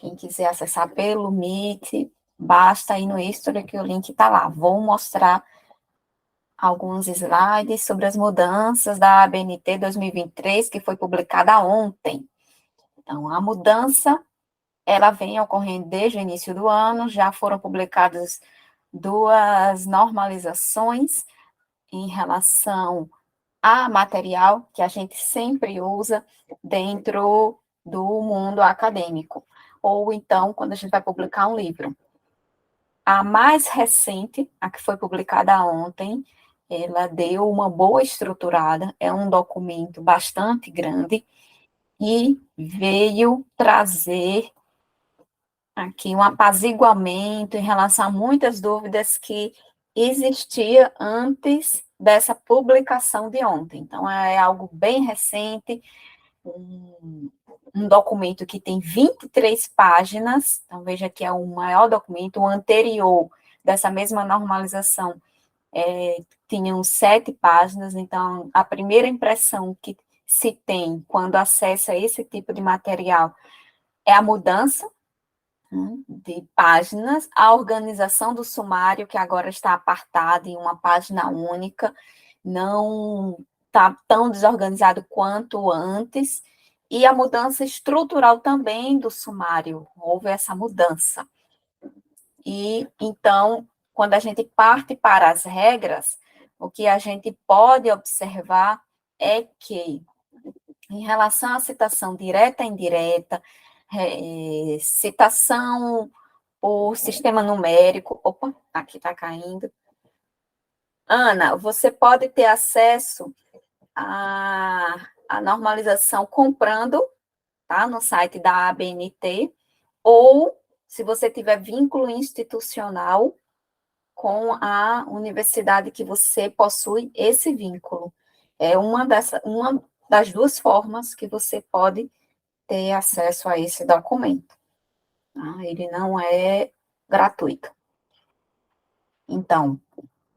Quem quiser acessar pelo Meet, basta ir no History que o link está lá. Vou mostrar alguns slides sobre as mudanças da ABNT 2023, que foi publicada ontem. Então, a mudança, ela vem ocorrendo desde o início do ano, já foram publicadas 2 normalizações em relação a material que a gente sempre usa dentro do mundo acadêmico, ou então quando a gente vai publicar um livro. A mais recente, a que foi publicada ontem, ela deu uma boa estruturada, é um documento bastante grande e veio trazer aqui um apaziguamento em relação a muitas dúvidas que existia antes dessa publicação de ontem. Então, é algo bem recente, um documento que tem 23 páginas, então veja que é o maior documento, o anterior dessa mesma normalização tinham 7 páginas, então a primeira impressão que se tem quando acessa esse tipo de material é a mudança de páginas, a organização do sumário, que agora está apartado em uma página única, não está tão desorganizado quanto antes, e a mudança estrutural também do sumário, houve essa mudança. E, então, quando a gente parte para as regras, o que a gente pode observar é que, em relação à citação direta e indireta, citação por sistema numérico, opa, aqui está caindo. Ana, você pode ter acesso à normalização comprando, tá, no site da ABNT, ou se você tiver vínculo institucional com a universidade que você possui esse vínculo. É uma das 2 formas que você pode ter acesso a esse documento. Tá? Ele não é gratuito. Então,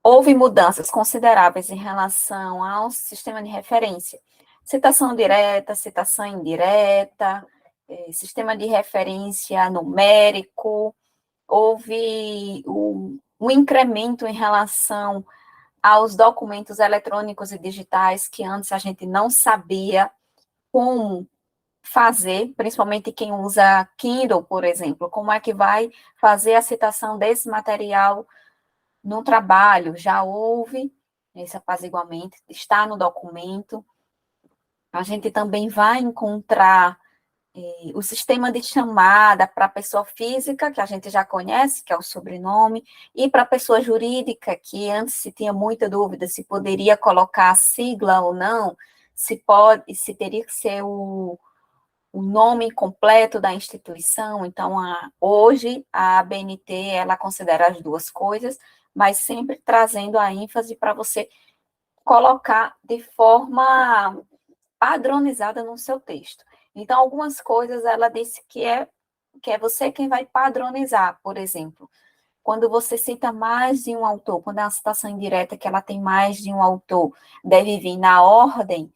houve mudanças consideráveis em relação ao sistema de referência. Citação direta, citação indireta, sistema de referência numérico, houve um incremento em relação aos documentos eletrônicos e digitais que antes a gente não sabia como fazer, principalmente quem usa Kindle, por exemplo, como é que vai fazer a citação desse material no trabalho. Já houve esse apaziguamento, está no documento. A gente também vai encontrar o sistema de chamada para a pessoa física, que a gente já conhece, que é o sobrenome, e para a pessoa jurídica, que antes se tinha muita dúvida se poderia colocar a sigla ou não, se teria que ser o nome completo da instituição. Então, hoje, a ABNT, ela considera as 2 coisas, mas sempre trazendo a ênfase para você colocar de forma padronizada no seu texto. Então, algumas coisas ela disse que é você quem vai padronizar, por exemplo, quando você cita mais de um autor, quando é uma citação indireta que ela tem mais de um autor, deve vir na ordem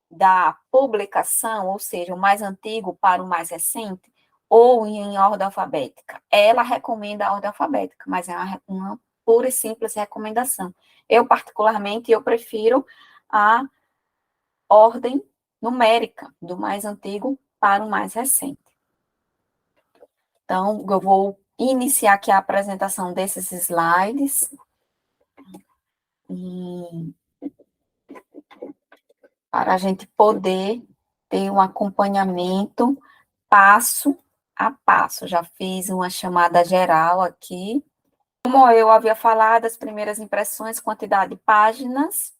da publicação, ou seja, o mais antigo para o mais recente, ou em ordem alfabética. Ela recomenda a ordem alfabética, mas é uma pura e simples recomendação. Eu, particularmente, eu prefiro a ordem numérica, do mais antigo para o mais recente. Então, eu vou iniciar aqui a apresentação desses slides. Para a gente poder ter um acompanhamento passo a passo. Já fiz uma chamada geral aqui. Como eu havia falado, as primeiras impressões, quantidade de páginas,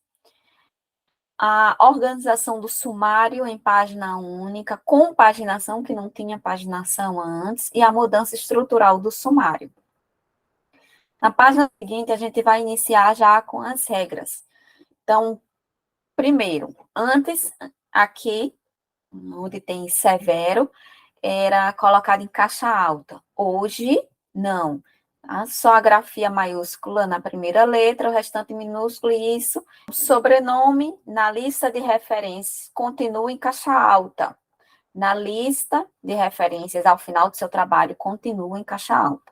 a organização do sumário em página única, com paginação, que não tinha paginação antes, e a mudança estrutural do sumário. Na página seguinte, a gente vai iniciar já com as regras. Então, primeiro, antes, aqui, onde tem severo, era colocado em caixa alta. Hoje, não. Tá? Só a grafia maiúscula na primeira letra, o restante minúsculo, e isso. O sobrenome na lista de referências continua em caixa alta. na lista de referências ao final do seu trabalho continua em caixa alta.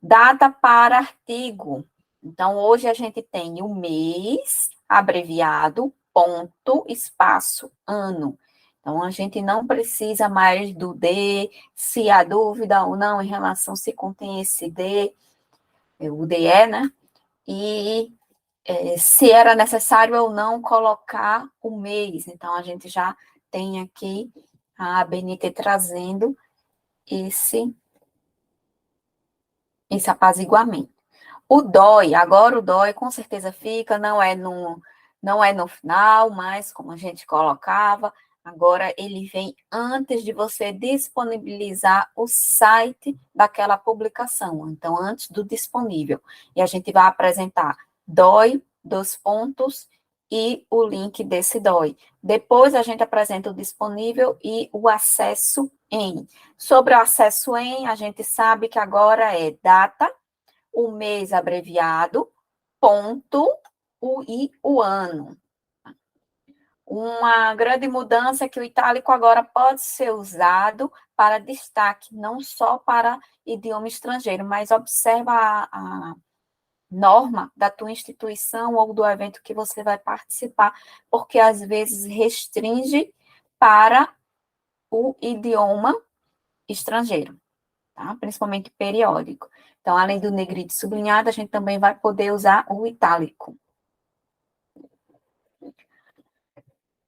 Data para artigo. Então, hoje a gente tem o mês, abreviado, ponto, espaço, ano. Então, a gente não precisa mais do D, se há dúvida ou não em relação se contém esse D, o DE, né? E se era necessário ou não colocar o mês. Então, a gente já tem aqui a ABNT trazendo esse apaziguamento. O DOI, agora o DOI com certeza fica, não é no final, mas como a gente colocava, agora ele vem antes de você disponibilizar o site daquela publicação, então antes do disponível. E a gente vai apresentar DOI, dois pontos, e o link desse DOI. Depois a gente apresenta o disponível e o acesso em. Sobre o acesso em, a gente sabe que agora é data, o mês abreviado, ponto, e o ano. Uma grande mudança é que o itálico agora pode ser usado para destaque, não só para idioma estrangeiro, mas observa a norma da tua instituição ou do evento que você vai participar, porque às vezes restringe para o idioma estrangeiro, tá? Principalmente periódico. Então, além do negrito sublinhado, a gente também vai poder usar o itálico.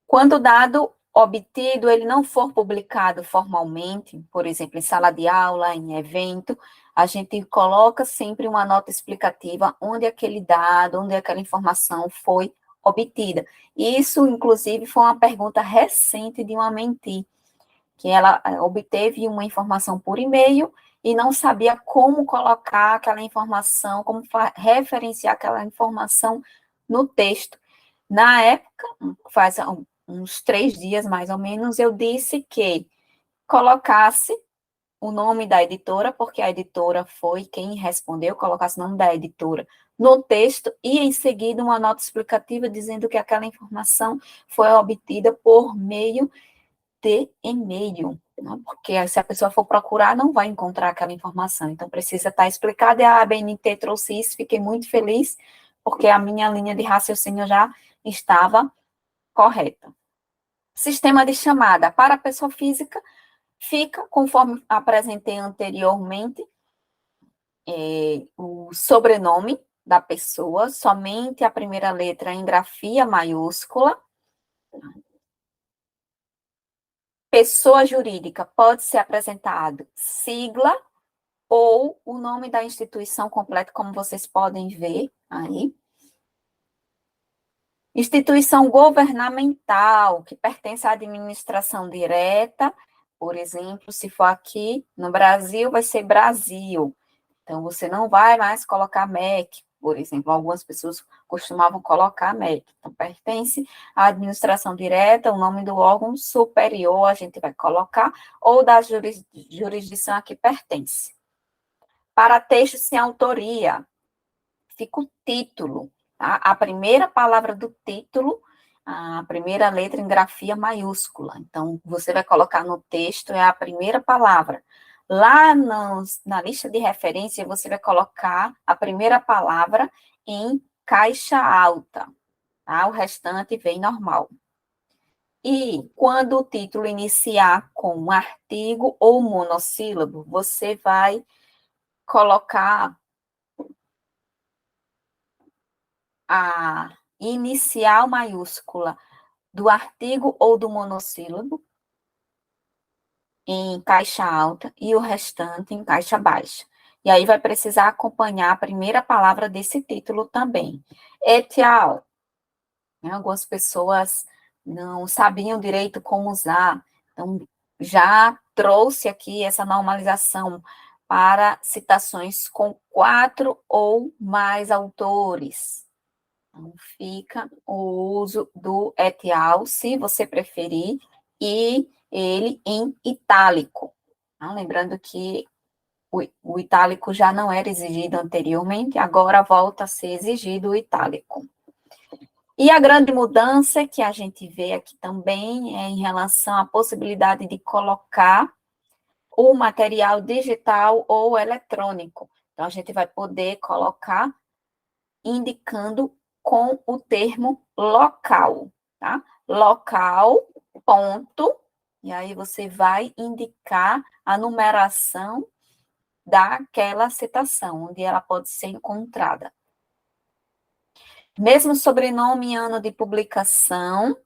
Quando o dado obtido ele não for publicado formalmente, por exemplo, em sala de aula, em evento, a gente coloca sempre uma nota explicativa onde aquele dado, onde aquela informação foi obtida. Isso, inclusive, foi uma pergunta recente de uma mentee, que ela obteve uma informação por e-mail e não sabia como colocar aquela informação, como referenciar aquela informação no texto. Na época, faz uns 3 dias mais ou menos, eu disse que colocasse o nome da editora, porque a editora foi quem respondeu, colocasse o nome da editora no texto e em seguida uma nota explicativa dizendo que aquela informação foi obtida por meio de e-mail, né? Porque se a pessoa for procurar, não vai encontrar aquela informação. Então, precisa estar explicado, e a ABNT trouxe isso, fiquei muito feliz, porque a minha linha de raciocínio já estava correta. Sistema de chamada para a pessoa física fica, conforme apresentei anteriormente, o sobrenome da pessoa, somente a primeira letra em grafia maiúscula. Pessoa jurídica pode ser apresentado sigla ou o nome da instituição completo, como vocês podem ver aí. Instituição governamental, que pertence à administração direta, por exemplo, se for aqui no Brasil, vai ser Brasil. Então, você não vai mais colocar MEC, por exemplo, algumas pessoas costumavam colocar MEC. Então, pertence à administração direta, o nome do órgão superior a gente vai colocar, ou da jurisdição a que pertence. Para texto sem autoria, fica o título, tá? A primeira palavra do título, a primeira letra em grafia maiúscula. Então, você vai colocar no texto, é a primeira palavra. Lá na lista de referência, você vai colocar a primeira palavra em caixa alta, tá? O restante vem normal. E quando o título iniciar com um artigo ou monossílabo, você vai colocar a inicial maiúscula do artigo ou do monossílabo em caixa alta e o restante em caixa baixa. E aí vai precisar acompanhar a primeira palavra desse título também. Et al. Algumas pessoas não sabiam direito como usar, então já trouxe aqui essa normalização para citações com 4 ou mais autores. Então, fica o uso do et al, se você preferir, e ele em itálico. Tá? Lembrando que o itálico já não era exigido anteriormente, agora volta a ser exigido o itálico. E a grande mudança que a gente vê aqui também é em relação à possibilidade de colocar o material digital ou eletrônico. Então, a gente vai poder colocar indicando com o termo local, tá? Local, ponto, e aí você vai indicar a numeração daquela citação, onde ela pode ser encontrada. Mesmo sobrenome e ano de publicação,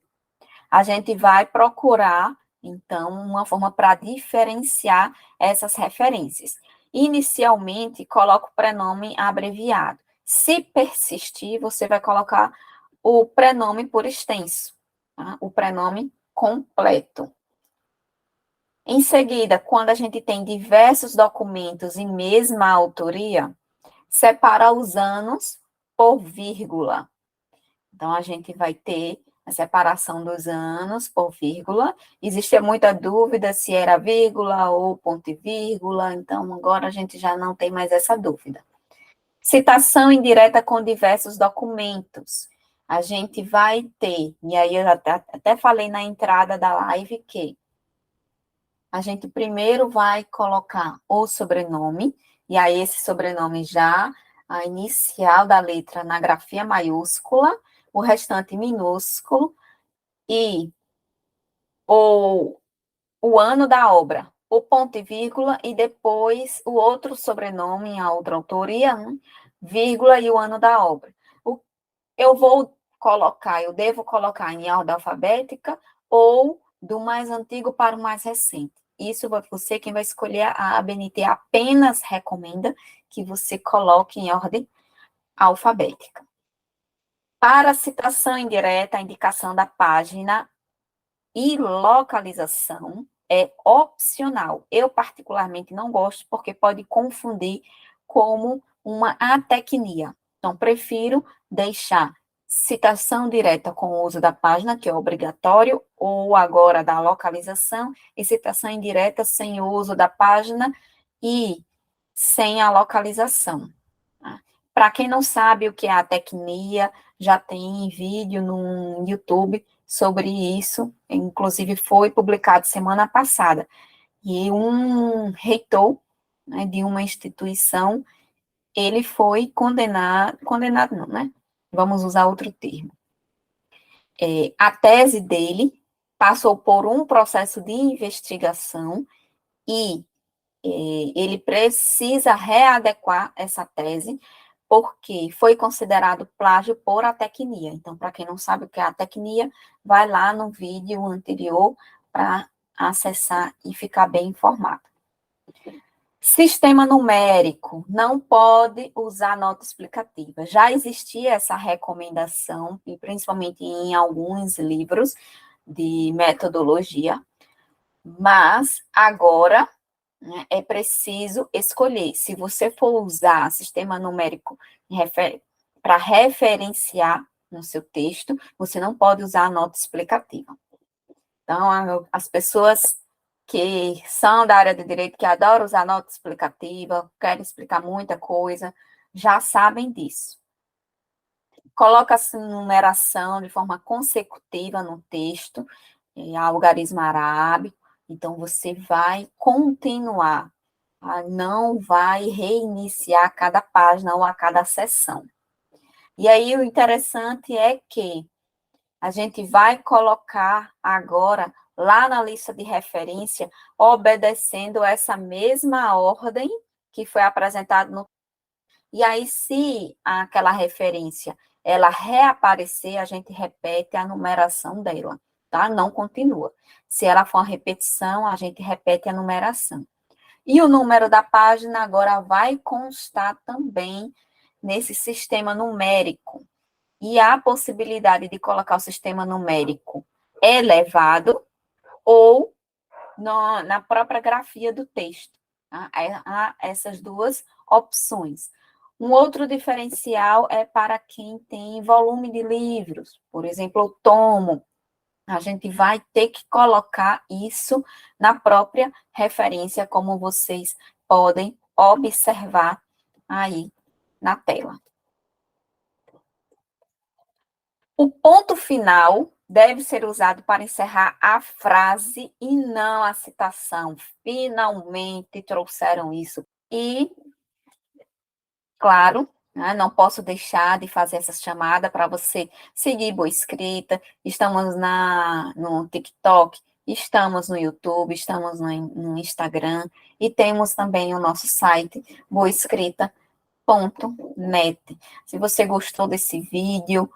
a gente vai procurar, então, uma forma para diferenciar essas referências. Inicialmente, coloca o prenome abreviado. Se persistir, você vai colocar o prenome por extenso, tá? O prenome completo. Em seguida, quando a gente tem diversos documentos em mesma autoria, separa os anos por vírgula. Então, a gente vai ter a separação dos anos por vírgula. Existia muita dúvida se era vírgula ou ponto e vírgula, então agora a gente já não tem mais essa dúvida. Citação indireta com diversos documentos. A gente vai ter, e aí eu até falei na entrada da live que a gente primeiro vai colocar o sobrenome, e aí esse sobrenome já, a inicial da letra na grafia maiúscula, o restante minúsculo, e o ano da obra, o ponto e vírgula, e depois o outro sobrenome, a outra autoria, né? Vírgula e o ano da obra. Eu devo colocar em ordem alfabética ou do mais antigo para o mais recente. Isso você quem vai escolher. A ABNT apenas recomenda que você coloque em ordem alfabética. Para citação indireta, a indicação da página e localização é opcional. Eu, particularmente, não gosto, porque pode confundir como uma atecnia. Então, prefiro deixar citação direta com o uso da página, que é obrigatório, ou agora da localização, e citação indireta sem o uso da página e sem a localização. Tá? Para quem não sabe o que é a atecnia, já tem vídeo no YouTube sobre isso, inclusive foi publicado semana passada. E um reitor, né, de uma instituição, ele foi condenado não, né? Vamos usar outro termo. A tese dele passou por um processo de investigação e ele precisa readequar essa tese, porque foi considerado plágio por atecnia. Então, para quem não sabe o que é atecnia, vai lá no vídeo anterior para acessar e ficar bem informado. Sistema numérico, não pode usar nota explicativa. Já existia essa recomendação, e principalmente em alguns livros de metodologia, mas agora, né, é preciso escolher. Se você for usar sistema numérico para referenciar no seu texto, você não pode usar a nota explicativa. Então, as pessoas que são da área de direito, que adoram usar nota explicativa, querem explicar muita coisa, já sabem disso. Coloca-se numeração de forma consecutiva no texto, algarismo arábico, então você vai continuar, não vai reiniciar a cada página ou a cada sessão. E aí o interessante é que a gente vai colocar agora lá na lista de referência, obedecendo essa mesma ordem que foi apresentada no. E aí, se aquela referência ela reaparecer, a gente repete a numeração dela, tá? Não continua. Se ela for uma repetição, a gente repete a numeração. E o número da página agora vai constar também nesse sistema numérico. E há a possibilidade de colocar o sistema numérico elevado ou na própria grafia do texto. Tá? Há essas duas opções. Um outro diferencial é para quem tem volume de livros, por exemplo, o tomo. A gente vai ter que colocar isso na própria referência, como vocês podem observar aí na tela. O ponto final deve ser usado para encerrar a frase e não a citação. Finalmente trouxeram isso. E, claro, né, não posso deixar de fazer essa chamada para você seguir Boa Escrita. Estamos no TikTok, estamos no YouTube, estamos no Instagram e temos também o nosso site boaescrita.net. Se você gostou desse vídeo,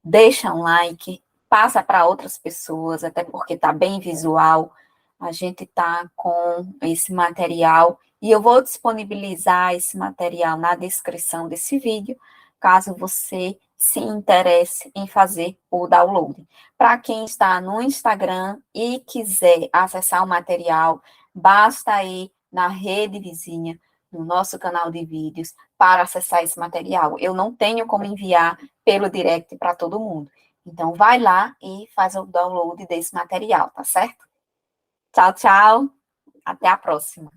deixa um like, passa para outras pessoas, até porque está bem visual. A gente está com esse material e eu vou disponibilizar esse material na descrição desse vídeo, caso você se interesse em fazer o download. Para quem está no Instagram e quiser acessar o material, basta ir na rede vizinha, no nosso canal de vídeos, para acessar esse material. Eu não tenho como enviar pelo direct para todo mundo. Então, vai lá e faz o download desse material, tá certo? Tchau, tchau. Até a próxima.